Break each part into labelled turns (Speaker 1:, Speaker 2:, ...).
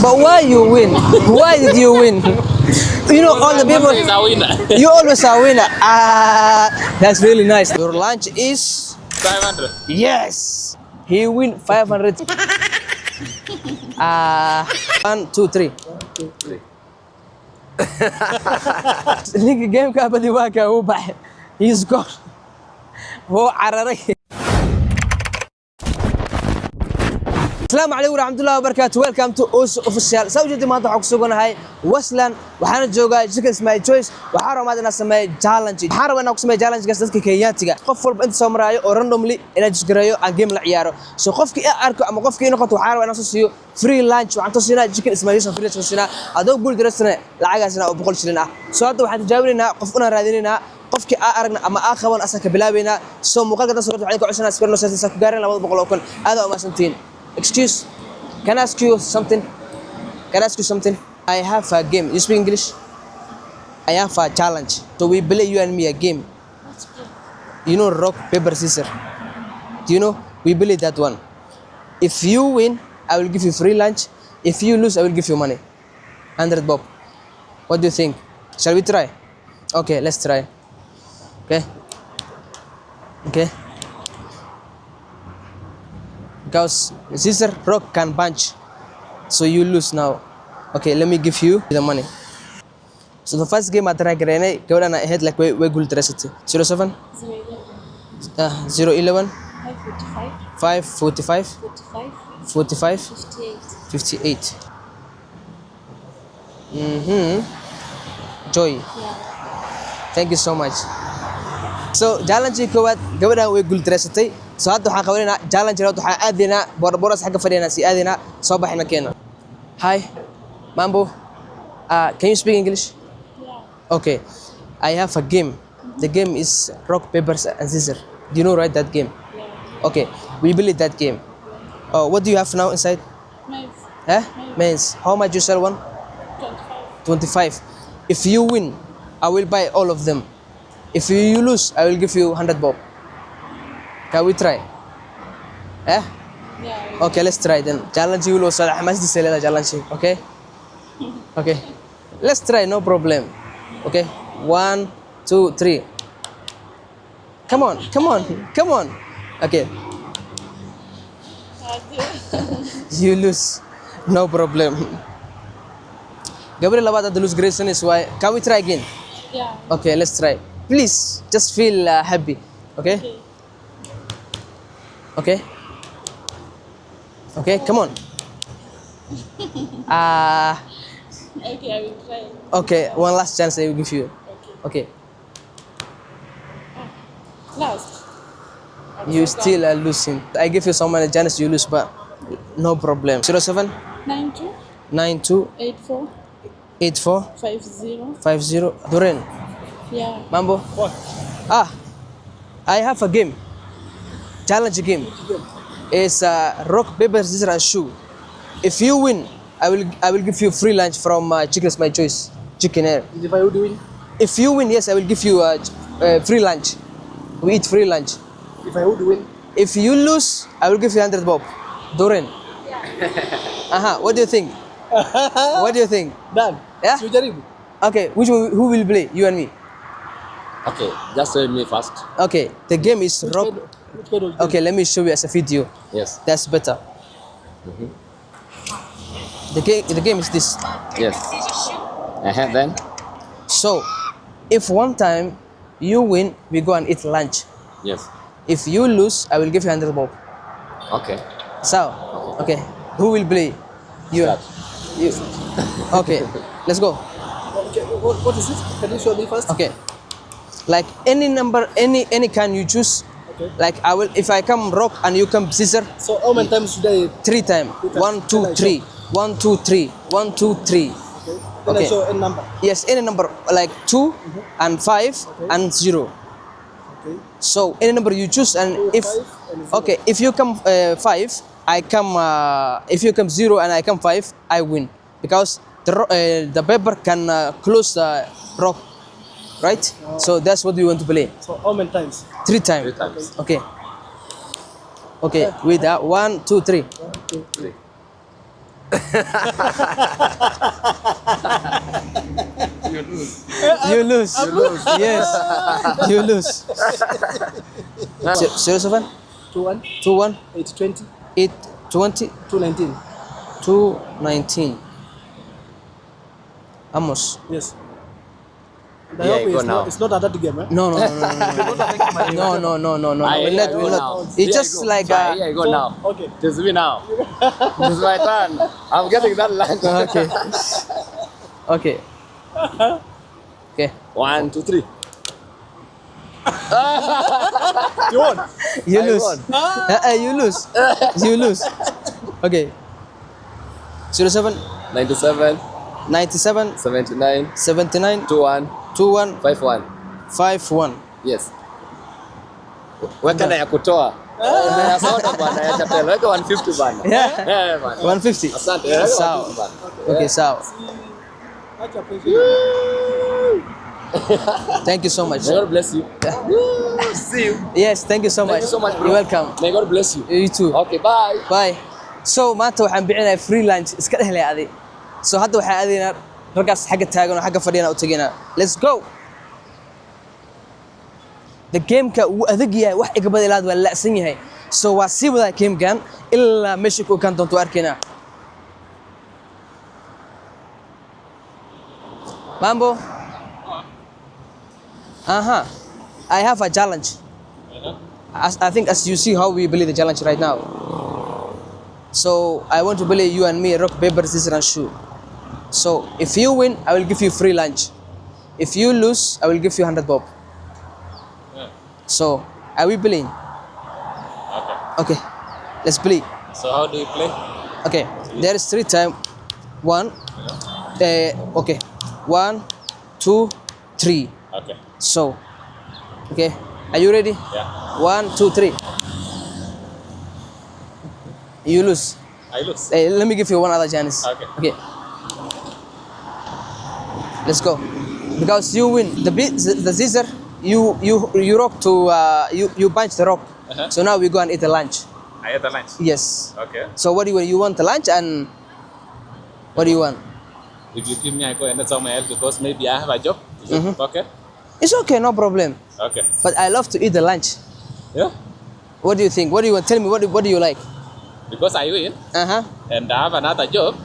Speaker 1: But why you win? Why did you win? You know all the people. You always are winner. That's really nice. Your lunch is
Speaker 2: 500.
Speaker 1: yes. He win 500. 1, 2, 3.
Speaker 2: 3.
Speaker 1: Ninka game ka badi waa ka uu baxay. He scored. Wuu cararay. السلام عليكم ورحمة الله وبركاته. Welcome to Us Official. سوجدي ما ضحك سوقنا وصلا وحنا جوجا جيك اسمه choice وحارة ما دنا سماه challenge. حارة وانا أقسمه challenge قصدك كياتيجا. قفل بنت سمرايو أو randomly إن أجسكرايو عن game العيارة. So قفك أركو أما قفك نقطة وحارة وانا سوسيو free lunch وعن توصينا جيك اسمه يوسف free توصينا. أدو بقول درسنا العجزنا أو بقول شلنا. So هذا واحد جاوبنا قفنا راديننا. qofkii aragna ama aqaban asaka bilaabina soo muuqaalka dadka waxay ku cusubna sawirno saasi ku gaarin 200 kun aad oo maasantiin. Excuse, can I ask you something? I have a game. You speak English? I have a challenge. So we play you and me a game. You know rock, paper, scissors. Do you know? We play that one. If you win, I will give you free lunch. If you lose, I will give you money. 100 bob. What do you think? Shall we try? Okay, let's try. Okay. Because scissor rock can punch, so you lose now. Okay, let me give you the money. So the first game I try grenade, go down ahead like we good dressed. 07 011 545 45 58. Joy. Thank you so much. So challenge koowaad gabadha way guul dareysatay. So hadda waxaan qabanayna challenge labaad waxaan aadina boras xagga fadhiyana si aadina soo baxina keena. Hi Mambo, can you speak English? Yeah. Okay, I have a game. The game is rock, paper and scissors. Do you know right that game? Yeah. Okay, we believe that game. What do you have now inside? Mains. Mains. How much you sell one? 25. If you win, I will buy all of them. If you lose, I will give you 100 bob. Can we try? Yeah. Okay, let's try then. Challenge you will also challenge. Okay? Okay. Let's try, no problem. Okay? 1, 2, 3. Come on. Okay. You lose. No problem. Gabriel Lawada lose Grayson is why. Can we try again? Yeah. Okay, let's try. Please, just feel happy. Okay? Okay, come on.
Speaker 3: Okay, I will try.
Speaker 1: Okay, one last chance I will give you. Okay.
Speaker 3: Last.
Speaker 1: You still are losing. I give you so many chances you lose, but no problem. 07 92 84 50 Duren.
Speaker 3: Yeah.
Speaker 1: Mambo.
Speaker 2: What?
Speaker 1: I have a game. Challenge game. It's rock, paper, scissors and shoe. If you win, I will give you free lunch from Chicken's My Choice Chicken Air.
Speaker 2: If I would win?
Speaker 1: If you win, yes, I will give you free lunch. We eat free lunch.
Speaker 2: If I would win?
Speaker 1: If you lose, I will give you 100 bob. Doren. What do you think? What do you think?
Speaker 2: Done.
Speaker 1: Yeah? Okay, who will play? You and me.
Speaker 2: Okay, just tell me first.
Speaker 1: Okay, the game is rock. Okay, let me show you as a video.
Speaker 2: Yes.
Speaker 1: That's better. The game is this.
Speaker 2: Yes. Then?
Speaker 1: So, if one time you win, we go and eat lunch.
Speaker 2: Yes.
Speaker 1: If you lose, I will give you 100 bob.
Speaker 2: Okay.
Speaker 1: So, okay, who will play? You.
Speaker 2: Start.
Speaker 1: You. Okay, let's go.
Speaker 2: Okay, what is it? Can you show me first?
Speaker 1: Okay. Like any number, any kind you choose.
Speaker 2: Okay.
Speaker 1: Like I will, if I come rock and you come scissor.
Speaker 2: So how many times should I?
Speaker 1: 3 times. 1, 2, 3. 1, 2, 3. 1, 2, 3.
Speaker 2: Okay. Then I show a number.
Speaker 1: Yes, any number like 2 and 5 and 0.
Speaker 2: Okay.
Speaker 1: So any number you choose, and
Speaker 2: 2,
Speaker 1: if
Speaker 2: 5 and 0.
Speaker 1: if you come 5, I come. If you come 0 and I come 5, I win because the paper can close the rock. Right? So that's what we want to play.
Speaker 2: So how many times?
Speaker 1: 3 times.
Speaker 2: 3 times.
Speaker 1: Okay, with that 1, 2, 3.
Speaker 2: 1, 2, 3.
Speaker 1: You lose. Yes. You lose. 07
Speaker 2: 21,
Speaker 1: 21
Speaker 2: 820,
Speaker 1: 820
Speaker 2: 219.
Speaker 1: 219. Amos.
Speaker 2: Yes. And I
Speaker 4: Yeah,
Speaker 2: hope
Speaker 4: go
Speaker 2: it's
Speaker 4: now.
Speaker 2: it's not another game, right?
Speaker 1: No. No. We'll let. It's just like
Speaker 4: Yeah, I go now.
Speaker 2: Okay.
Speaker 4: This is me now. This is my turn. I'm getting that lunch.
Speaker 1: Okay. Okay. Okay.
Speaker 4: 1, 2, 3.
Speaker 2: You won.
Speaker 1: You
Speaker 4: I
Speaker 1: lose.
Speaker 4: won.
Speaker 1: You lose. You lose. Okay. 07
Speaker 4: 97,
Speaker 1: 97
Speaker 4: 79,
Speaker 1: 79
Speaker 4: 21,
Speaker 1: 21
Speaker 4: 51.
Speaker 1: 51.
Speaker 4: Yes. Weka na ya kutoa. Na ya soda bwana, ya chapel. Weka 150 bwana.
Speaker 1: Yeah.
Speaker 4: Bwana.
Speaker 1: 150.
Speaker 4: Asante. Weka
Speaker 1: Sawa.
Speaker 4: 150 bwana.
Speaker 1: Okay, sawa.
Speaker 2: Much appreciated.
Speaker 1: Thank you so much.
Speaker 4: May God bless you. See you.
Speaker 1: Yes, thank you so much.
Speaker 4: Thank you so much, bro.
Speaker 1: You're welcome.
Speaker 4: May God bless you.
Speaker 1: You too.
Speaker 4: Okay, bye.
Speaker 1: Bye. So maanta waxaan bixinaa free lunch iska dhehlay adi. So hadda waxaan aadaynaa raggaas xagga taagan oo xagga fadhiyana u tageynaa. Let's go. The game-ka wuu adag yahay wax iga bad ilaad waa la'san yahay. So waa sii wadaa game-kan ilaa meesha ku kan doonto arkeena. Mambo. I have a challenge. I think as you see how we play the challenge right now. So I want to play you and me rock paper scissors and shoe. So if you win, I will give you free lunch. If you lose, I will give you 100 bob. So are we playing? Okay. Let's play.
Speaker 5: So how do you play?
Speaker 1: Okay. There is 3 times. 1. Okay. 1, 2, 3.
Speaker 5: Okay.
Speaker 1: So, okay, are you ready?
Speaker 5: Yeah.
Speaker 1: 1, 2, 3. You lose.
Speaker 5: I lose.
Speaker 1: Let me give you one other chance.
Speaker 5: Okay.
Speaker 1: Okay. Let's go. Because you win the scissor, you rock to you punch the rock. So now we go and eat the lunch.
Speaker 5: I had the lunch.
Speaker 1: Yes.
Speaker 5: Okay.
Speaker 1: So what do you want the lunch and what do you want?
Speaker 5: If you give me, I go and somewhere else because maybe I have a job. Is it okay?
Speaker 1: It's okay, no problem.
Speaker 5: Okay.
Speaker 1: But I love to eat the lunch.
Speaker 5: Yeah.
Speaker 1: What do you think? What do you want? Tell me what do you like?
Speaker 5: Because I win
Speaker 1: Uh-huh.
Speaker 5: and I have another job.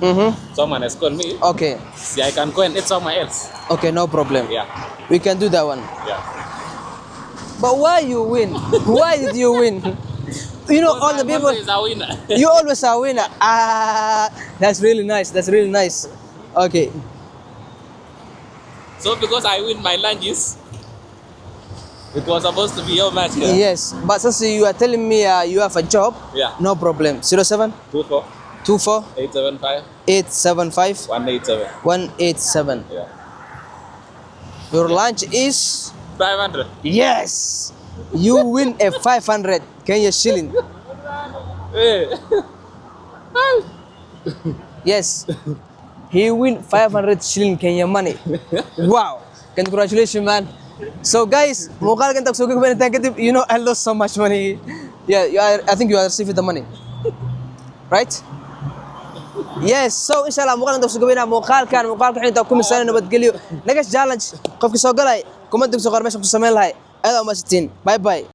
Speaker 5: Someone has called me.
Speaker 1: Okay.
Speaker 5: See, I can go and eat somewhere else.
Speaker 1: Okay, no problem.
Speaker 5: Yeah.
Speaker 1: We can do that one.
Speaker 5: Yeah.
Speaker 1: But why you win? Why did you win? You know, all the
Speaker 5: Because
Speaker 1: people,
Speaker 5: I'm always a winner.
Speaker 1: you always are winner. That's really nice. That's really nice. Okay.
Speaker 5: So because I win my lunches, it was supposed to be your match here.
Speaker 1: Yes. But since you are telling me you have a job,
Speaker 5: Yeah.
Speaker 1: no problem. 07
Speaker 5: 24
Speaker 1: 24
Speaker 5: 875
Speaker 1: 875
Speaker 5: 187.
Speaker 1: 187.
Speaker 5: Yeah.
Speaker 1: Your lunch is
Speaker 5: 500.
Speaker 1: yes. You win a 500 Kenya shilling.
Speaker 5: Hey.
Speaker 1: Yes. He win 500 shilling Kenya money. Wow. Congratulations, man. So guys, muuqaalkan inta soo gabagabeyntaan kadib, you know I lost so much money. Yeah, I think you are receiving the money. Right? Yes. So inshallah muuqaalkan inta soo gabagabeynaa muuqaalkan inta ku miisaan nabadgelyo. Next challenge qofkii soo galay comment soo qor meesha ku sameyn lahay. Aad u mahadsantiin. Bye bye.